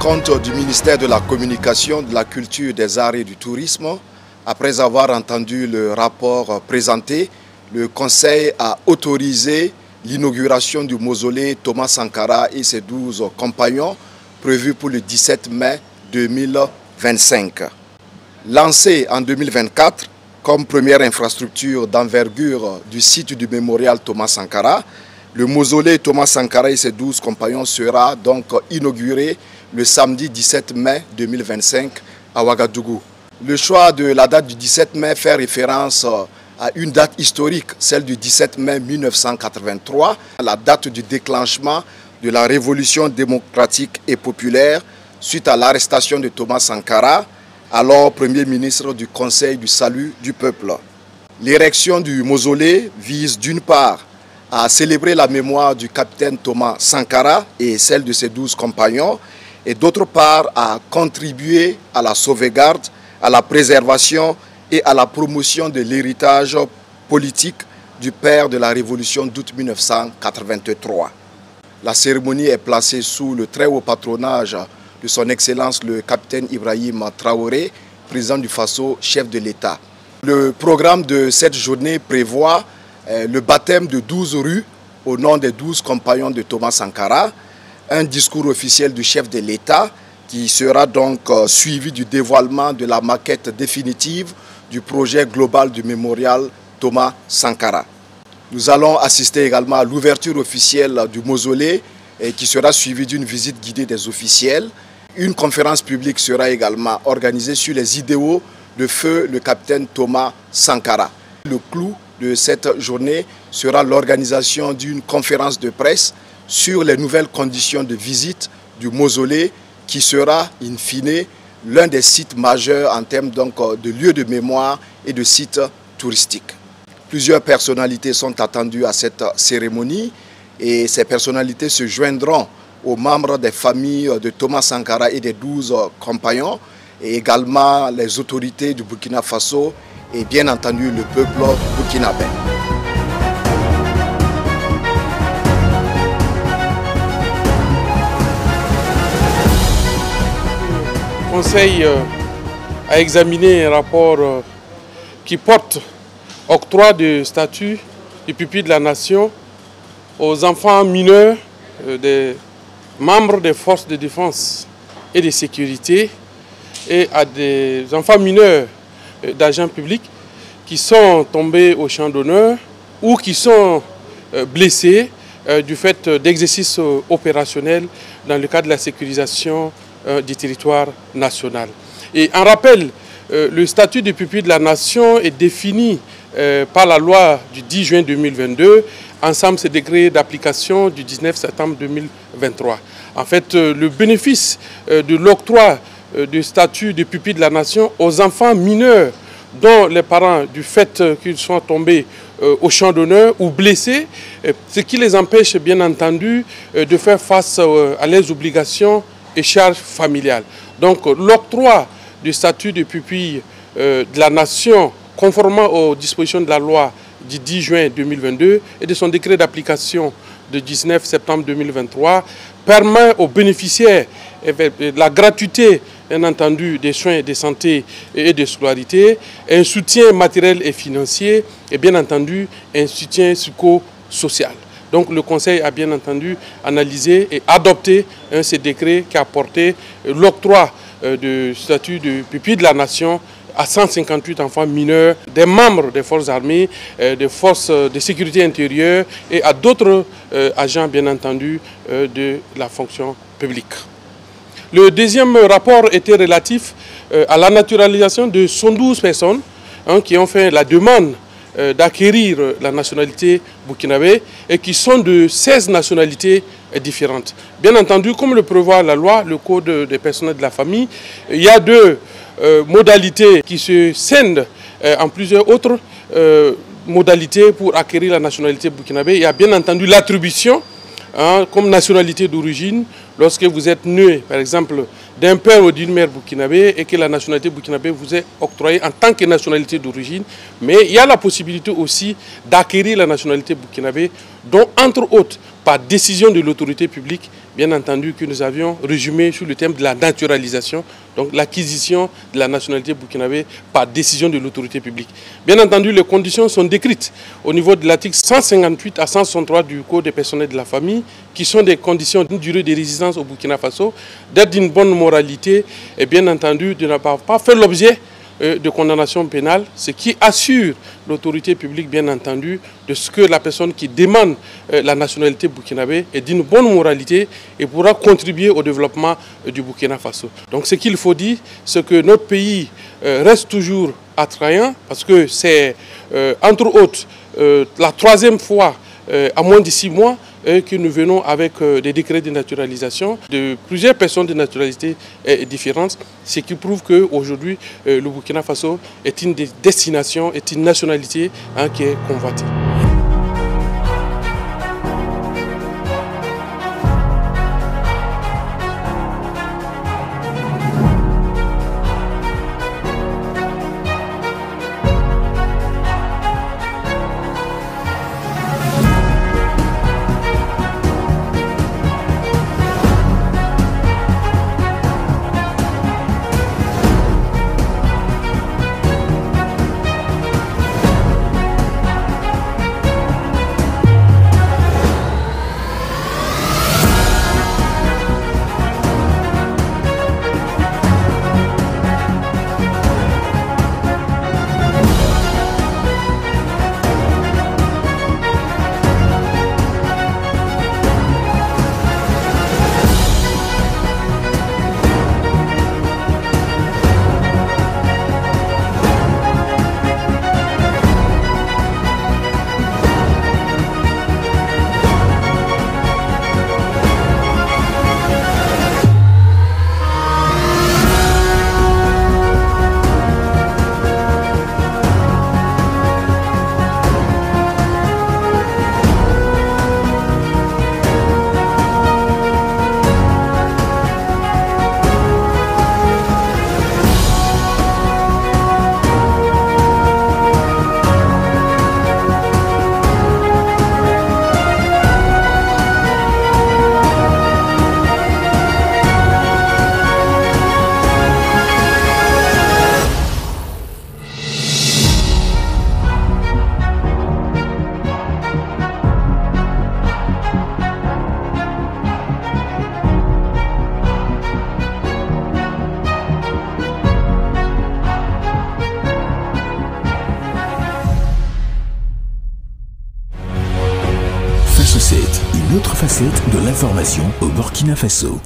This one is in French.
compte du ministère de la Communication, de la Culture, des Arts et du Tourisme, après avoir entendu le rapport présenté, le Conseil a autorisé l'inauguration du mausolée Thomas Sankara et ses 12 compagnons, prévu pour le 17 mai 2025. Lancé en 2024 comme première infrastructure d'envergure du site du mémorial Thomas Sankara, le mausolée Thomas Sankara et ses 12 compagnons sera donc inauguré le samedi 17 mai 2025 à Ouagadougou. Le choix de la date du 17 mai fait référence à une date historique, celle du 17 mai 1983, la date du déclenchement de la révolution démocratique et populaire suite à l'arrestation de Thomas Sankara, alors Premier ministre du Conseil du Salut du Peuple. L'érection du mausolée vise d'une part à célébrer la mémoire du capitaine Thomas Sankara et celle de ses 12 compagnons, et d'autre part à contribuer à la sauvegarde, à la préservation et à la promotion de l'héritage politique du père de la Révolution d'août 1983. La cérémonie est placée sous le très haut patronage de son Excellence le capitaine Ibrahim Traoré, président du Faso, chef de l'État. Le programme de cette journée prévoit le baptême de 12 rues au nom des 12 compagnons de Thomas Sankara, un discours officiel du chef de l'État qui sera donc suivi du dévoilement de la maquette définitive du projet global du mémorial Thomas Sankara. Nous allons assister également à l'ouverture officielle du mausolée qui sera suivie d'une visite guidée des officiels. Une conférence publique sera également organisée sur les idéaux de feu le capitaine Thomas Sankara. Le clou de cette journée sera l'organisation d'une conférence de presse sur les nouvelles conditions de visite du mausolée qui sera, in fine, l'un des sites majeurs en termes donc, de lieux de mémoire et de sites touristiques. Plusieurs personnalités sont attendues à cette cérémonie et ces personnalités se joindront aux membres des familles de Thomas Sankara et des 12 compagnons et également les autorités du Burkina Faso et bien entendu le peuple burkinabé. Le Conseil a examiné un rapport qui porte octroi de statut de pupille de la nation aux enfants mineurs des membres des forces de défense et de sécurité et à des enfants mineurs d'agents publics qui sont tombés au champ d'honneur ou qui sont blessés du fait d'exercices opérationnels dans le cadre de la sécurisation du territoire national. Et en rappel, le statut de pupille de la nation est défini par la loi du 10 juin 2022, ensemble ces décrets d'application du 19 septembre 2023. En fait, le bénéfice de l'octroi du statut de pupille de la nation aux enfants mineurs dont les parents, du fait qu'ils soient tombés au champ d'honneur ou blessés, ce qui les empêche bien entendu de faire face à leurs obligations et charges familiales. Donc l'octroi du statut de pupille de la nation conformément aux dispositions de la loi du 10 juin 2022 et de son décret d'application du 19 septembre 2023 permet aux bénéficiaires la gratuité, bien entendu, des soins de santé et de scolarité, un soutien matériel et financier et bien entendu un soutien psychosocial. Donc le Conseil a bien entendu analysé et adopté ce décret qui a porté l'octroi du statut de pupille de la nation à 158 enfants mineurs, des membres des forces armées, des forces de sécurité intérieure et à d'autres agents bien entendu de la fonction publique. Le deuxième rapport était relatif à la naturalisation de 112 personnes qui ont fait la demande d'acquérir la nationalité burkinabé et qui sont de 16 nationalités différentes. Bien entendu, comme le prévoit la loi, le code des personnels de la famille, il y a deux modalités qui se scindent en plusieurs autres modalités pour acquérir la nationalité burkinabé. Il y a bien entendu l'attribution comme nationalité d'origine lorsque vous êtes né, par exemple, d'un père ou d'une mère burkinabé et que la nationalité burkinabé vous est octroyée en tant que nationalité d'origine, mais il y a la possibilité aussi d'acquérir la nationalité burkinabé, dont entre autres, par décision de l'autorité publique, bien entendu que nous avions résumé sur le thème de la naturalisation, donc l'acquisition de la nationalité burkinabé par décision de l'autorité publique. Bien entendu, les conditions sont décrites au niveau de l'article 158 à 163 du Code des personnels de la famille, qui sont des conditions d'une durée de résidence au Burkina Faso, d'être d'une bonne moralité et bien entendu de ne pas faire l'objet de condamnation pénale, ce qui assure l'autorité publique, bien entendu, de ce que la personne qui demande la nationalité burkinabé est d'une bonne moralité et pourra contribuer au développement du Burkina Faso. Donc ce qu'il faut dire, c'est que notre pays reste toujours attrayant, parce que c'est, entre autres, la troisième fois à moins de 6 mois que nous venons avec des décrets de naturalisation de plusieurs personnes de nationalités différentes, ce qui prouve qu'aujourd'hui, le Burkina Faso est une destination, est une nationalité qui est convoitée. Une autre facette de l'information au Burkina Faso.